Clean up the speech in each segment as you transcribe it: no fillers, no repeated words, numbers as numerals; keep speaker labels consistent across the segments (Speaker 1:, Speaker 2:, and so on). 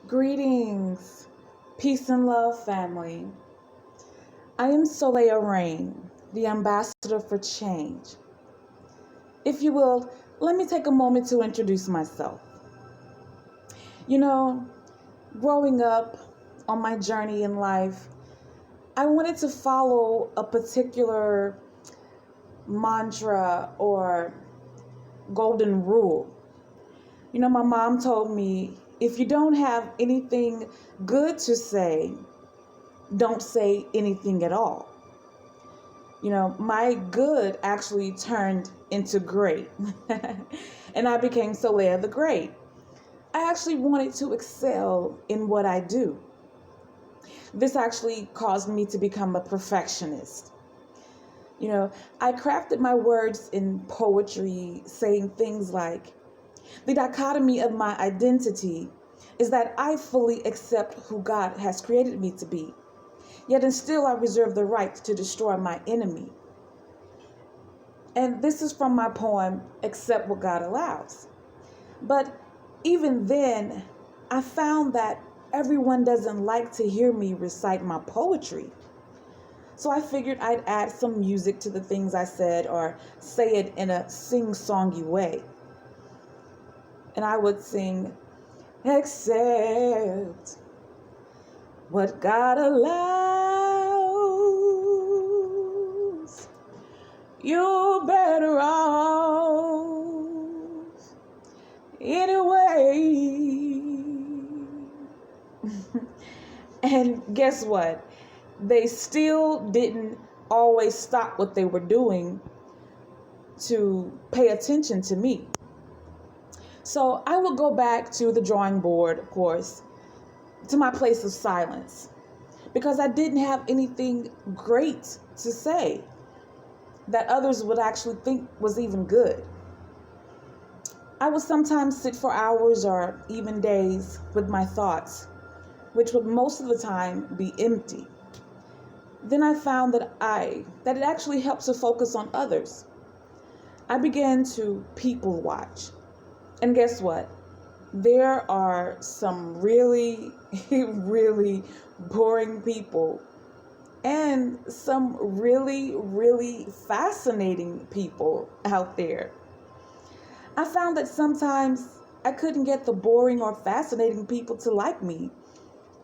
Speaker 1: Greetings, peace and love, family. I am Soleah Rayne, the ambassador for change. If you will, let me take a moment to introduce myself. You know, growing up on my journey in life, I wanted to follow a particular mantra or golden rule. My mom told me if you don't have anything good to say, don't say anything at all. My good actually turned into great. And I became Soleah the Great. I actually wanted to excel in what I do. This actually caused me to become a perfectionist. I crafted my words in poetry, saying things like, the dichotomy of my identity is that I fully accept who God has created me to be. Yet and still I reserve the right to destroy my enemy. And this is from my poem, Accept What God Allows. But even then, I found that everyone doesn't like to hear me recite my poetry. So I figured I'd add some music to the things I said or say it in a sing-songy way. And I would sing, accept what God allows. You're better off anyway. And guess what? They still didn't always stop what they were doing to pay attention to me. So I would go back to the drawing board, of course, to my place of silence, because I didn't have anything great to say that others would actually think was even good. I would sometimes sit for hours or even days with my thoughts, which would most of the time be empty. Then I found that it actually helps to focus on others. I began to people watch. And guess what? There are some really, really boring people and some really, really fascinating people out there. I found that sometimes I couldn't get the boring or fascinating people to like me,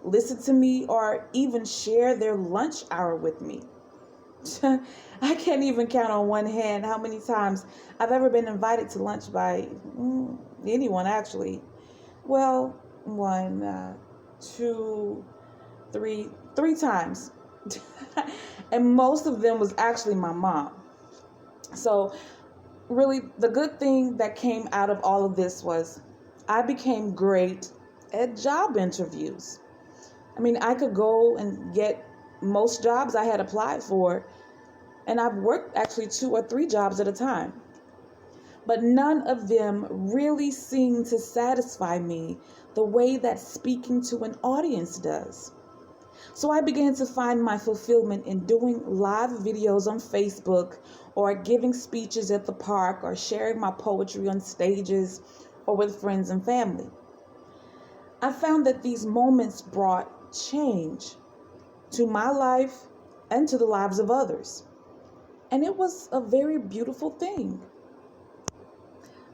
Speaker 1: listen to me, or even share their lunch hour with me. I can't even count on one hand how many times I've ever been invited to lunch by anyone, actually. Well, one, two, three times. And most of them was actually my mom. So really, the good thing that came out of all of this was I became great at job interviews. I could go and get most jobs I had applied for, and I've worked actually 2 or 3 jobs at a time. But none of them really seemed to satisfy me the way that speaking to an audience does. So I began to find my fulfillment in doing live videos on Facebook or giving speeches at the park or sharing my poetry on stages or with friends and family. I found that these moments brought change to my life and to the lives of others. And it was a very beautiful thing.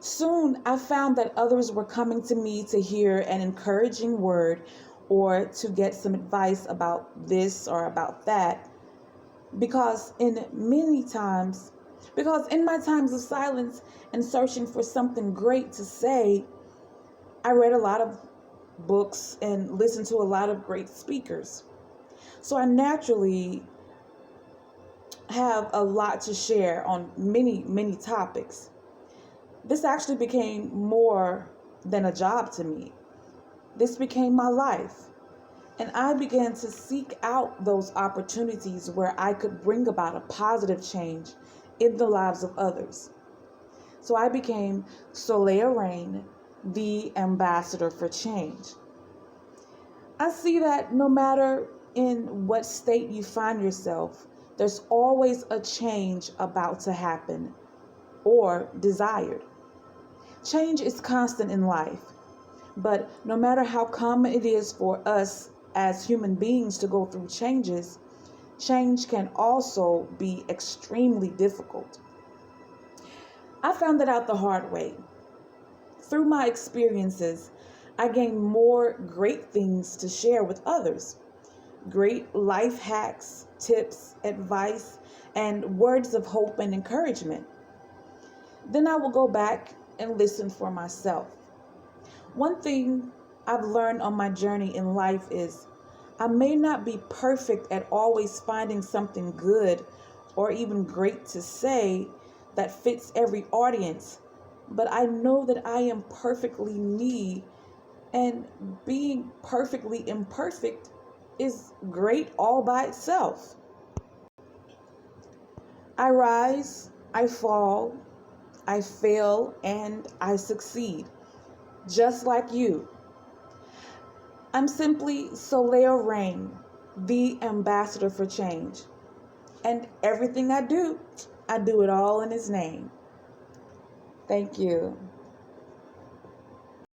Speaker 1: Soon I found that others were coming to me to hear an encouraging word or to get some advice about this or about that. Because in my times of silence and searching for something great to say, I read a lot of books and listened to a lot of great speakers. So I naturally have a lot to share on many, many topics. This actually became more than a job to me. This became my life. And I began to seek out those opportunities where I could bring about a positive change in the lives of others. So I became Soleah Rayne, the ambassador for change. I see that no matter in what state you find yourself, there's always a change about to happen or desired. Change is constant in life. But no matter how common it is for us as human beings to go through changes, change can also be extremely difficult. I found that out the hard way. Through my experiences, I gained more great things to share with others. Great life hacks, tips, advice, and words of hope and encouragement. Then I will go back and listen for myself. One thing I've learned on my journey in life is I may not be perfect at always finding something good or even great to say that fits every audience, but I know that I am perfectly me, and being perfectly imperfect is great all by itself. I rise, I fall, I fail, and I succeed, just like you. I'm simply Soleah Rayne, the ambassador for change. And everything I do it all in His name. Thank you.